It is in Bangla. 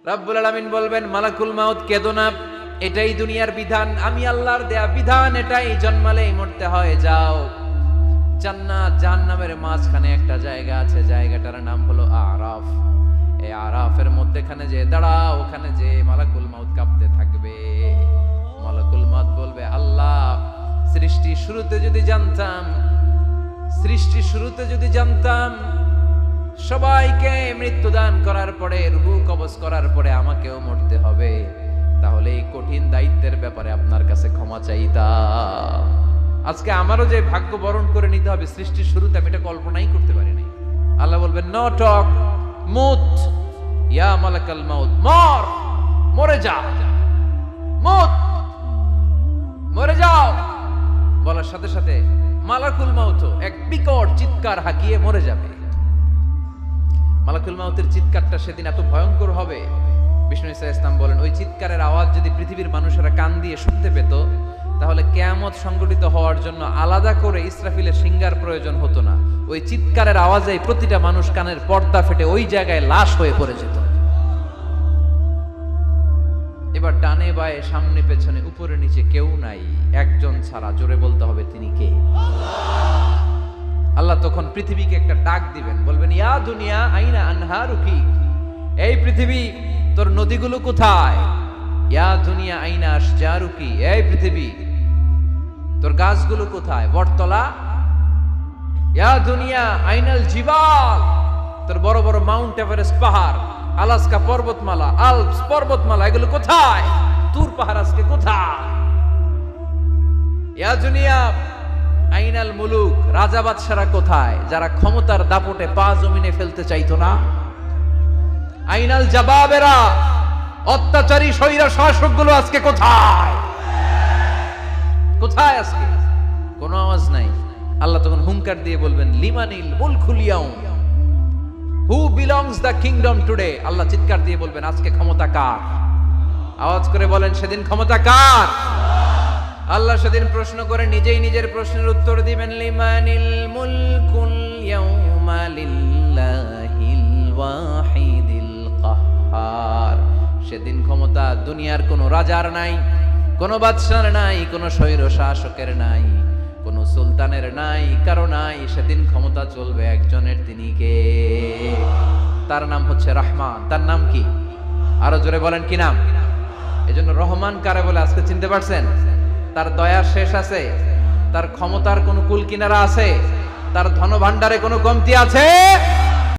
রব্বুল আলামিন বলবেন, মালাকুল মাউত কেঁদো না, এটাই দুনিয়ার বিধান, আমি আল্লাহর দেয়া বিধান, এটাই জন্মালেই মরতে হয়। যাও, জান্নাত জাহান্নামের মাঝখানে একটা জায়গা আছে, জায়গাটার নাম হলো আরাফ। এই আরাফের মধ্যখানে যে দাঁড়াও, ওখানে যে মালাকুল মাউত কাঁপতে থাকবে। মালাকুল মাউত বলবে, আল্লাহ, সৃষ্টির শুরুতে যদি জানতাম সবাইকে মৃত্যুদান করার পরে, রূহ কবজ করার পরে আমাকেও মরতে হবে, তাহলে এই কঠিন দায়িত্বের ব্যাপারে আপনার কাছে ক্ষমা চাইতাম। আজকে আমারও যে ভাগ্য বরণ করে নিতে হবে সৃষ্টির শুরুতে, আমি এটা কল্পনাই করতে পারি নাই। আল্লাহ বলবেন, নো টক, মুত ইয়া মালাকাল মাউত, মরে যা, মুত, মরে যাও। বলার সাথে সাথে মালাকুল মাউত এক বিকট চিৎকার হাঁকিয়ে মরে যাবে। মালাকুল মাউতের চিৎকারটা সেদিন এত ভয়ঙ্কর হবে, বিষ্ণু ঈসা ইসলাম বলেন, ওই চিৎকারের আওয়াজ যদি পৃথিবীর মানুষেরা কান দিয়ে শুনতে পেত, তাহলে কিয়ামত সংগঠিত হওয়ার জন্য আলাদা করে ইসরাফিলের সিঙ্গার প্রয়োজন হতো না। ওই চিৎকারের আওয়াজে প্রতিটা মানুষ কানের পর্দা ফেটে ওই জায়গায় লাশ হয়ে পড়ে যেত। এবার ডানে বায়ে সামনে পেছনে উপরে নিচে কেউ নাই, একজন ছাড়া, জোরে বলতে হবে, তিনি কে? আল্লাহ তখন পৃথিবীকে একটা ডাক দিবেন, বলবেন, ইয়া দুনিয়া আইনা আনহারুকি, এই পৃথিবী তোর নদীগুলো কোথায়? ইয়া দুনিয়া আইনা আশজারুকি, এই পৃথিবী তোর গাছগুলো কোথায়? বটতলা। ইয়া দুনিয়া আইনাল জিবাল, তোর বড় বড় মাউন্ট এভারেস্ট পাহাড়, আলাস্কা পর্বতমালা, আলপস পর্বতমালা, এগুলো কোথায়? তুর পাহাড় আজকে কোথায়? ইয়া দুনিয়া আইনাল মুলুক, রাজা বাদশারা কোথায়, যারা ক্ষমতার দাপটে পা জমিনে ফেলতে চাইতো না? আইনাল জাবাবেরা, অত্যাচারী স্বৈরা শাসকগুলো আজকে কোথায়? কোথায় আজকে? কোনো আওয়াজ নাই। আল্লাহ তখন হুঙ্কার দিয়ে বলবেন, লিমানিল মুলকুল ইয়াউম, who belongs the kingdom today. আল্লাহ চিৎকার দিয়ে বলবেন, আজকে ক্ষমতা কার? আওয়াজ করে বলেন, সেদিন ক্ষমতা কার? আল্লাহ সেদিন প্রশ্ন করে নিজেই নিজের প্রশ্নের উত্তর দিবেন, লিমানিল মুলকুল ইয়াউমা লিল্লাহিল ওয়াহিদিল কাহ্হার। সেদিন ক্ষমতা দুনিয়ার কোনো রাজার নাই, কোনো বাদশার নাই, কোনো স্বৈর শাসকের নাই, কোনো সুলতানের নাই, কারো নাই। সেদিন ক্ষমতা চলবে একজনের, তিনি কে? তার নাম হচ্ছে রহমান। তার নাম কি? আরো জোরে বলেন, কি নাম? এজন্য রহমান কারে বলে আজকে চিনতে পারছেন? তার দয়ার শেষ আছে? তার ক্ষমতার কোনো কুল কিনারা আছে? তার ধন ভান্ডারে কোনো কমতি আছে?